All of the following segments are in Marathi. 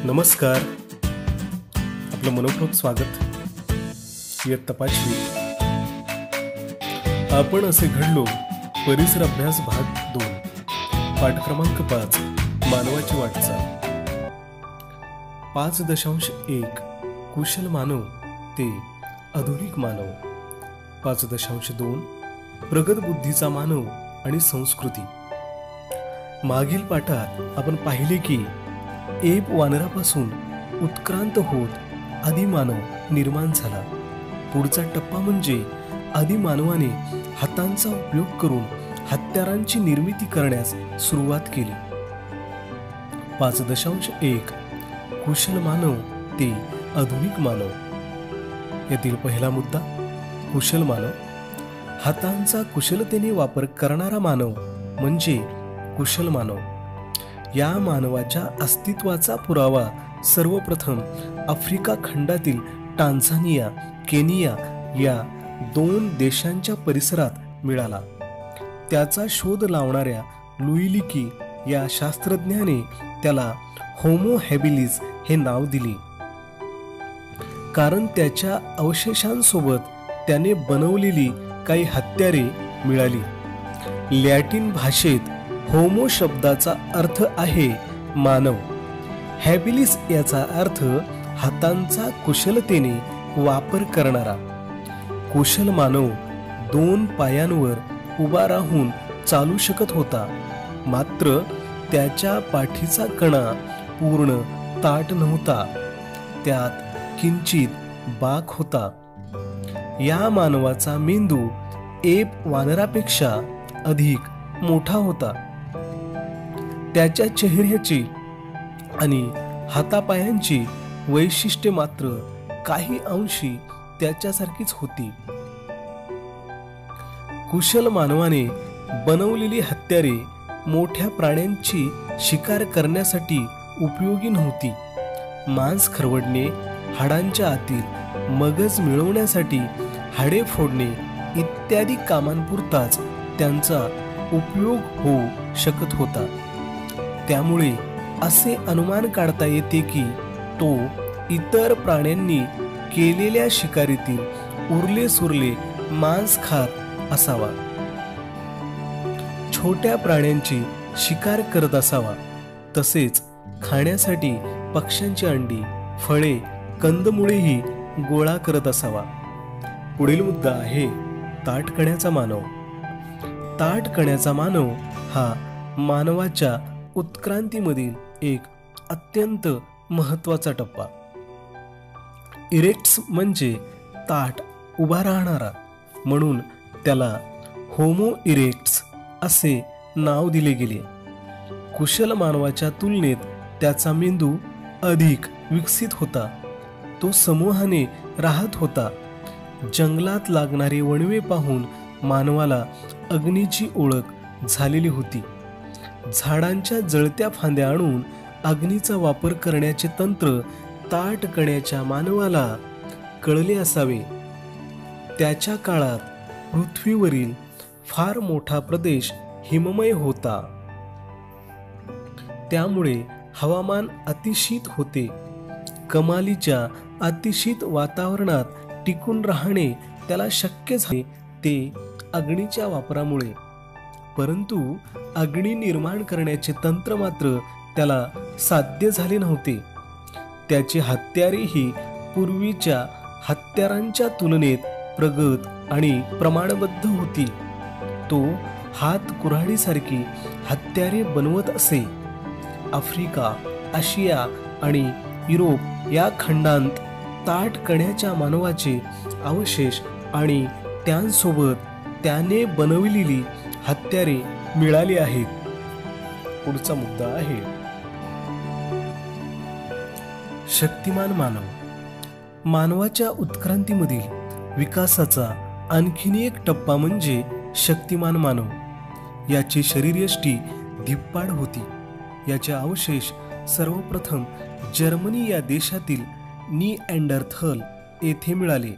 नमस्कार, आपलं मनोपूर्वक स्वागत. इयत्ता 5वी. आपण असे घडलो. परिसर अभ्यास भाग 2, पाठ क्रमांक 5, मानवाची वाटचाल. 5.1 कुशल मानव ते आधुनिक मानव. 5.2 प्रगत बुद्धीचा मानव आणि संस्कृती. मागील पाठात आपण पाहिले की एप वानरापासून उत्क्रांत होत आदिमानव निर्माण झाला. पुढचा टप्पा म्हणजे आदिमानवाने हातांचा उपयोग करून हत्यारांची निर्मिती करण्यास सुरुवात केली. 5.1 कुशल मानव ते आधुनिक मानव. यातील पहिला मुद्दा कुशल मानव. हातांचा कुशलतेने वापर करणारा मानव म्हणजे कुशल मानव. या मानवाच्या अस्तित्वाचा पुरावा सर्वप्रथम आफ्रिका खंडातील टांझानिया, केनिया या 2 देशांच्या परिसरात मिळाला. त्याचा शोध लावणाऱ्या लुईलिकी या शास्त्रज्ञाने त्याला होमो हॅबिलिस हे नाव दिले, कारण त्याच्या अवशेषांसोबत त्याने बनवलेली काही हत्यारे मिळाली. लॅटिन भाषेत होमो शब्दाचा अर्थ आहे मानव. हॅबिलिस याचा अर्थ हातांचा कुशलतेने वापर करणारा. कुशल मानव 2 पायांवर उभा राहून चालू शकत होता, मात्र त्याच्या पाठीचा कणा पूर्ण ताठ नव्हता, त्यात किंचित बाक होता. या मानवाचा मेंदू एप वानरापेक्षा अधिक मोठा होता. त्याच्या चेहऱ्याची आणि हातापायांची वैशिष्ट्ये मात्र काही अंशी त्याच्यासारखीच होती. कुशल मानवाने बनवलेली हत्यारे मोठ्या प्राण्यांची शिकार करण्यासाठी उपयोगी नव्हती. मांस खरवडणे, हाडांच्या आतील मगज मिळवण्यासाठी हाडे फोडणे इत्यादी कामांपुरताच त्यांचा उपयोग होऊ शकत होता. त्यामुळे असे अनुमान काढता येते की तो इतर प्राण्यांनी केलेल्या शिकारीतील उरले सुरले मांस खात असावा. छोट्या प्राण्यांची शिकार करत असावा. तसेच खाण्यासाठी पक्ष्यांची अंडी, फळे, कंदमुळेही गोळा करत असावा. पुढील मुद्दा आहे ताठकण्याचा मानव. ताठकण्याचा मानव हा मानवाच्या उत्क्रांतीमधील एक अत्यंत महत्त्वाचा टप्पा. इरेक्ट्स म्हणजे ताठ उभा राहणारा, म्हणून त्याला होमो इरेक्ट्स असे नाव दिले गेले. कुशल मानवाच्या तुलनेत त्याचा मेंदू अधिक विकसित होता. तो समूहाने राहत होता. जंगलात लागणारे वणवे पाहून मानवाला अग्नीची ओळख झालेली होती. झाडांच्या जळत्या फांद्या आणून अग्नीचा वापर करण्याचे तंत्र ताठकण्याच्या मानवाला कळले असावे. त्याच्या काळात पृथ्वीवरील फार मोठा प्रदेश हिममय होता, त्यामुळे हवामान अतिशीत होते. कमालीच्या अतिशीत वातावरणात टिकून राहणे त्याला शक्य झाले ते अग्नीच्या वापरामुळे. परंतु अग्नी निर्माण करण्याचे तंत्र मात्र त्याला साध्य झाले नव्हते. त्याची हत्यारेही पूर्वीच्या हत्यारांच्या तुलनेत प्रगत आणि प्रमाणबद्ध होती. तो हात कुऱ्हाडीसारखी हत्यारे बनवत असे. आफ्रिका, आशिया आणि युरोप या खंडांत ताठकण्याच्या मानवाचे अवशेष आणि त्यांसोबत त्याने बनवलेली हत्यारे मिळाली आहेत. पुढचा मुद्दा आहे शक्तिमान मानव. मानवाच्या उत्क्रांतीमधील विकासाचा आणखीन एक टप्पा म्हणजे शक्तिमान मानव. याची शरीरयष्टी धिप्पाड होती. याचे अवशेष सर्वप्रथम जर्मनी या देशातील निअँडरथल येथे मिळाले,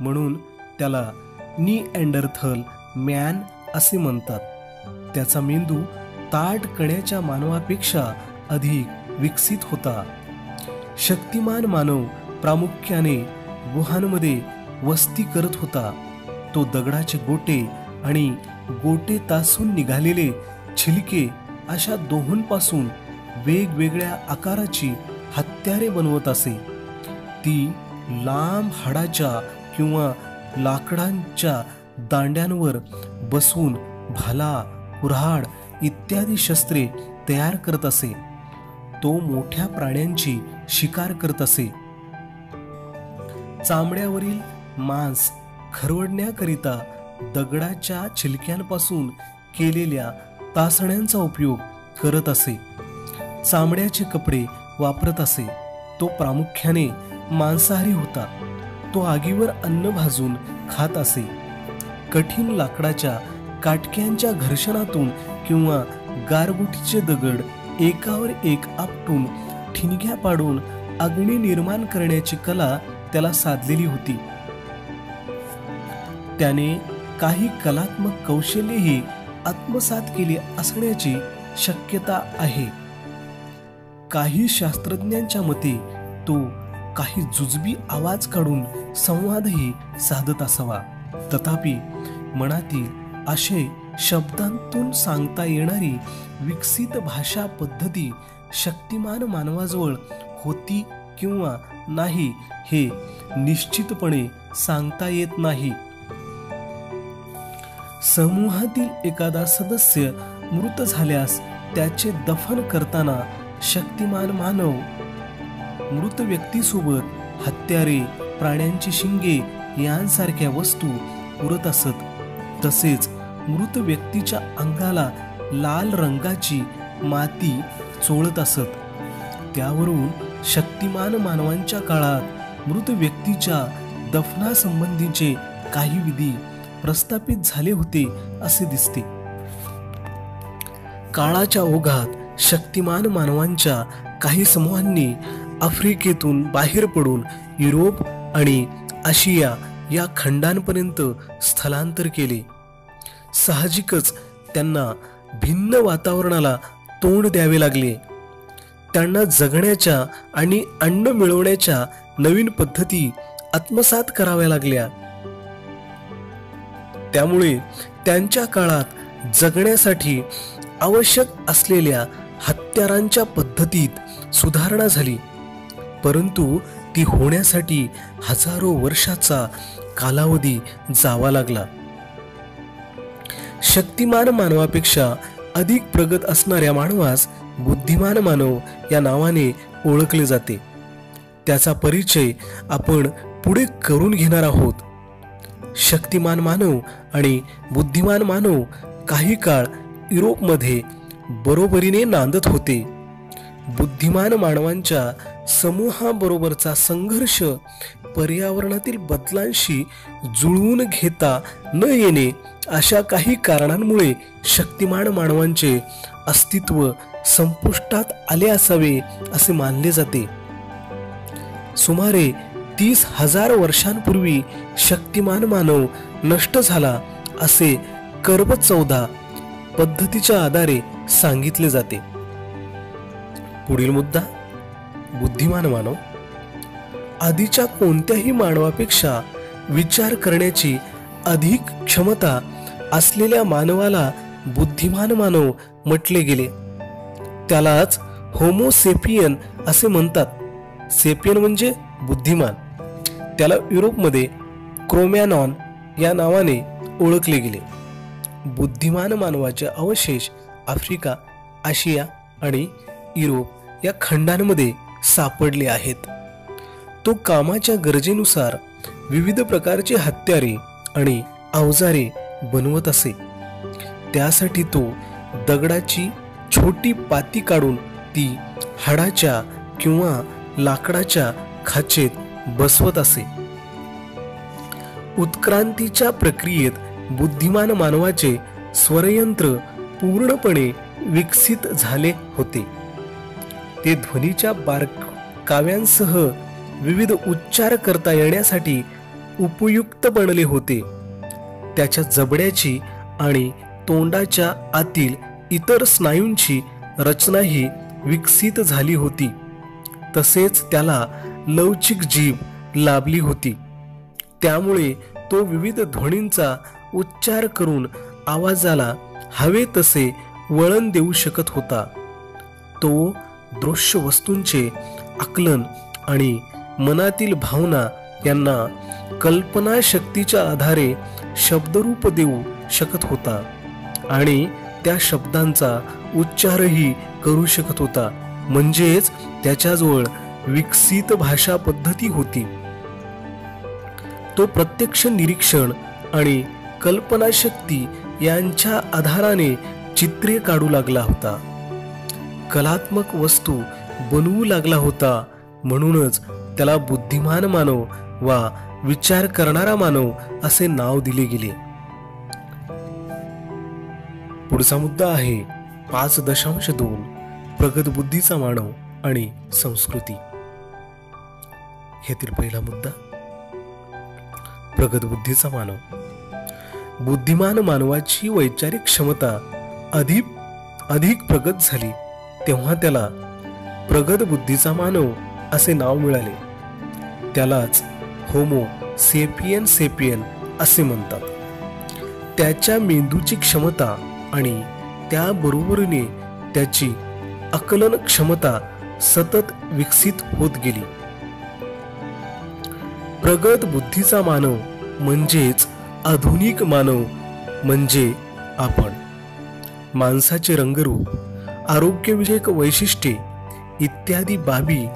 म्हणून त्याला निअँडरथल मॅन असे म्हणतात. त्याचा मेंदू ताठकण्याच्या मानवापेक्षा अधिक विकसित होता. शक्तिमान मानव प्रामुख्याने गुहांमध्ये वस्ती करत होता. तो दगडाचे गोटे आणि गोटे तासून निघालेले छिलके अशा दोहोंपासून वेगवेगळ्या आकाराची हत्यारे बनवत असे. ती लांब हाडाच्या किंवा लाकडांच्या दांड्यांवर बसून भाला, कुऱ्हाड इत्यादी शस्त्रे तयार करत असे. तो मोठ्या प्राण्यांची शिकार करत असे. चामड्यावरील मांस खरवडण्याकरिता दगडाच्या छिलक्यांपासून केलेल्या तासण्यांचा उपयोग करत असे. चामड्याचे कपडे वापरत असे. तो प्रामुख्याने मांसाहारी होता. तो आगीवर अन्न भाजून खात असे. कठीण लाकडाच्या काटक्यांच्या घर्षणातून किंवा गारगुटीचे दगड एकावर एक आपटून ठिणग्या पाडून अग्नी निर्माण करण्याची कला त्याला साधलेली होती. त्याने काही कलात्मक कौशल्यही आत्मसात केली असण्याची शक्यता आहे. काही शास्त्रज्ञांच्या मते तो काही जुजबी आवाज काढून संवादही साधत असावा. तथापि मनातील आशय शब्दांतून सांगता येणारी विकसित भाषा पद्धती शक्तिमान मानवाजवळ होती किंवा नाही हे निश्चितपणे सांगता येत नाही. समूहातील एखादा सदस्य मृत झाल्यास त्याचे दफन करताना शक्तिमान मानव मृत व्यक्तीसोबत हत्यारे, प्राण्यांची शिंगे यांसारख्या वस्तू पुरत असत. तसेच मृत व्यक्तीच्या अंगाला लाल रंगाची माती चोळत असत. त्यावरून शक्तिमान मानवांच्या काळात मृत व्यक्तीच्या दफनासंबंधीचे काही विधी प्रस्थापित झाले होते असे दिसते. काळाच्या ओघात शक्तिमान मानवांच्या काही समूहांनी आफ्रिकेतून बाहेर पडून युरोप आणि आशिया या खंडांपर्यंत स्थलांतर केले. साहजिकच त्यांना भिन्न वातावरणाला तोंड द्यावे लागले. त्यांना जगण्याच्या आणि अन्न मिळवण्याच्या नवीन पद्धती आत्मसात कराव्या लागल्या. त्यामुळे त्यांच्या काळात जगण्यासाठी आवश्यक असलेल्या हत्यारांच्या पद्धतीत सुधारणा झाली. परंतु ती होण्यासाठी हजारो वर्षाचा कालावधी जावा लागला. शक्तिमान मानवापेक्षा अधिक प्रगत असणाऱ्या मानवास बुद्धिमान मानव या नावाने ओळखले जाते. त्याचा परिचय आपण पुढे करून घेणार आहोत. शक्तिमान मानव आणि बुद्धिमान मानव काही काळ युरोपमध्ये बरोबरीने नांदत होते. बुद्धिमान मानवांच्या समूहाबरोबरचा संघर्ष पर्यावरणातील बदलांशी जुळवून घेता न येणे अशा काही कारणांमुळे शक्तिमान मानवांचे अस्तित्व संपुष्टात आले असावे असे मानले जाते. सुमारे 30,000 वर्षांपूर्वी शक्तिमान मानव नष्ट झाला असे कर्ब 14 पद्धतीच्या आधारे सांगितले जाते. पुढील मुद्दा, बुद्धिमान मानव. आधीच्या कोणत्याही मानवापेक्षा विचार करण्याची अधिक क्षमता असलेल्या मानवाला बुद्धिमान मानव म्हटले गेले. त्यालाच होमोसेपियन असे म्हणतात. सेपियन म्हणजे बुद्धिमान. त्याला युरोपमध्ये क्रोमॅनॉन या नावाने ओळखले गेले. बुद्धिमान मानवाचे अवशेष आफ्रिका, आशिया आणि युरोप या खंडांमध्ये सापडले आहेत. तो कामाच्या गरजेनुसार विविध प्रकारचे हत्यारे आणि अवजारे बनवत असे. त्यासाठी तो दगडाची छोटी पाती काढून ती हाडाच्या किंवा लाकडाच्या खाचेत बसवत असे. उत्क्रांतीच्या प्रक्रियेत बुद्धिमान मानवाचे स्वरयंत्र पूर्णपणे विकसित झाले होते. ते ध्वनीच्या बारकाव्यांसह विविध उच्चार करता येण्यासाठी उपयुक्त बनले होते. त्याच्या जबड्याची आणि तोंडाच्या आतील इतर स्नायूंची रचनाही विकसित झाली होती. तसेच त्याला लवचिक जीभ लाभली होती. त्यामुळे तो विविध ध्वनींचा उच्चार करून आवाजाला हवे तसे वळण देऊ शकत होता. तो दृश्य वस्तूंचे आकलन आणि मनातील भावना यांना कल्पनाशक्तीच्या आधारे शब्दरूप देऊ शकत होता आणि त्या शब्दांचा उच्चारही करू शकत होता. म्हणजेच त्याच्याजवळ विकसित भाषा पद्धती होती. तो प्रत्यक्ष निरीक्षण आणि कल्पनाशक्ती यांच्या आधाराने चित्रे काढू लागला होता. कलात्मक वस्तू बनवू लागला होता. म्हणूनच त्याला बुद्धिमान मानव वा विचार करणारा मानव असे नाव दिले गेले. पुढचा मुद्दा आहे 5.2 प्रगत बुद्धीचा मानव आणि संस्कृती. ह्यातील पहिला मुद्दा प्रगत बुद्धीचा मानव. बुद्धिमान मानवाची वैचारिक क्षमता अधिक प्रगत झाली तेव्हा त्याला प्रगत बुद्धीचा मानव असे नाव मिळाले. त्यालाच होमो सेपियन असे म्हणतात. त्याच्या मेंदूची क्षमता आणि त्याबरोबरीने त्याची आकलन क्षमता सतत विकसित होत गेली. प्रगत बुद्धीचा मानव म्हणजेच आधुनिक मानव म्हणजे आपण. माणसाचे रंगरूप, आरोग्यविषयक वैशिष्ट्ये इत्यादी बाबी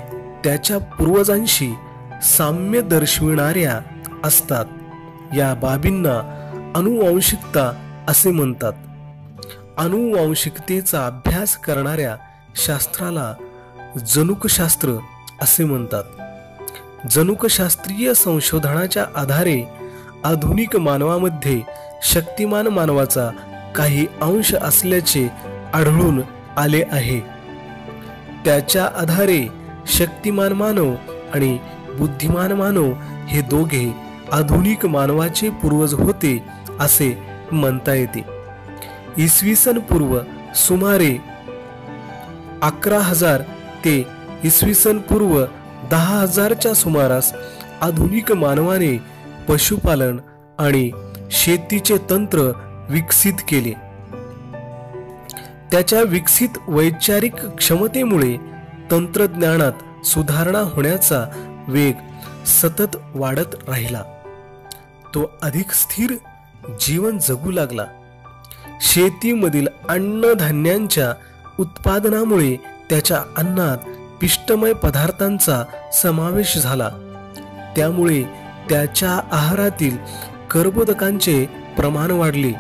त्याच्या पूर्वजांशी साम्य दर्शविणाऱ्या असतात. या बाबींना अनुवांशिकता असे म्हणतात. अनुवांशिकतेचा अभ्यास करणाऱ्या शास्त्राला जनुकशास्त्र असे म्हणतात. जनुकशास्त्रीय संशोधनाच्या आधारे आधुनिक मानवामध्ये शक्तिमान मानवाचा काही अंश असल्याचे आढळून आले आहे. त्याच्या आधारे शक्तिमान मानव आणि बुद्धिमान मानव हे दोघे आधुनिक मानवाचे पूर्वज होते असे म्हणता येते. इसवी पूर्व सुमारे 11,000 ते इसवी पूर्व 10,000च्या सुमारास आधुनिक मानवाने पशुपालन आणि शेतीचे तंत्र विकसित केले. त्याच्या विकसित वैचारिक क्षमतेमुळे तंत्रज्ञानात सुधारणा होण्याचा वेग सतत वाढत राहिला. तो अधिक स्थिर जीवन जगू लागला. शेतीमधील अन्नधान्यांच्या उत्पादनामुळे त्याच्या अन्नात पिष्टमय पदार्थांचा समावेश झाला. त्यामुळे त्याच्या आहारातील कर्बोदकांचे प्रमाण वाढले.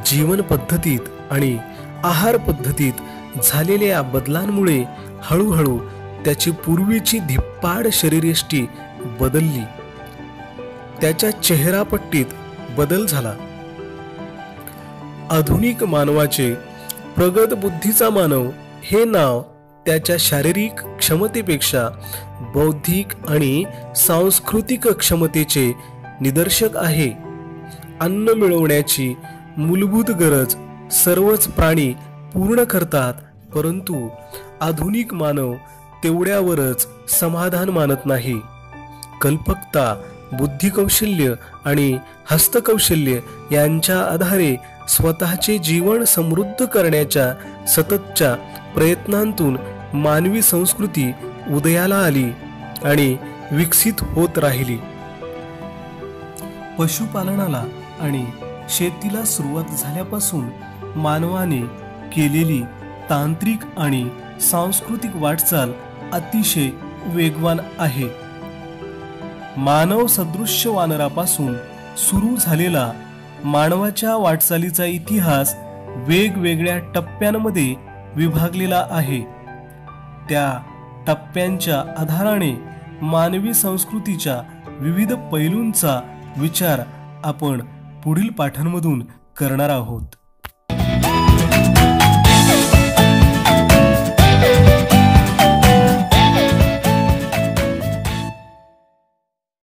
जीवन पद्धतीत आणि आहार पद्धतीत झालेल्या बदलांमुळे हळूहळू त्याची पूर्वीची धिप्पाड शरीरयष्टी बदलली. त्याच्या चेहरापट्टीत बदल झाला. आधुनिक मानवाचे प्रगत बुद्धीचा मानव हे नाव त्याच्या शारीरिक क्षमतेपेक्षा बौद्धिक आणि सांस्कृतिक क्षमतेचे निदर्शक आहे. अन्न मिळवण्याची मूलभूत गरज सर्वच प्राणी पूर्ण करतात, परंतु आधुनिक मानव तेवढ्यावरच समाधान मानत नाही. कल्पकता, बुद्धिकौशल्य आणि हस्तकौशल्य यांच्या आधारे स्वतःचे जीवन समृद्ध करण्याच्या सततच्या प्रयत्नांतून मानवी संस्कृती उदयाला आली आणि विकसित होत राहिली. पशुपालनाला आणि शेतीला सुरुवात झाल्यापासून मानवाने केलेली तांत्रिक आणि सांस्कृतिक वाटचाल अतिशय वेगवान आहे. मानव सदृश्य वानरापासून सुरू झालेला मानवाच्या वाटचालीचा इतिहास वेगवेगळ्या टप्प्यांमध्ये विभागलेला आहे. त्या टप्प्यांच्या आधाराने मानवी संस्कृतीच्या विविध पैलूंचा विचार आपण पुढील पाठांमधून करणार आहोत.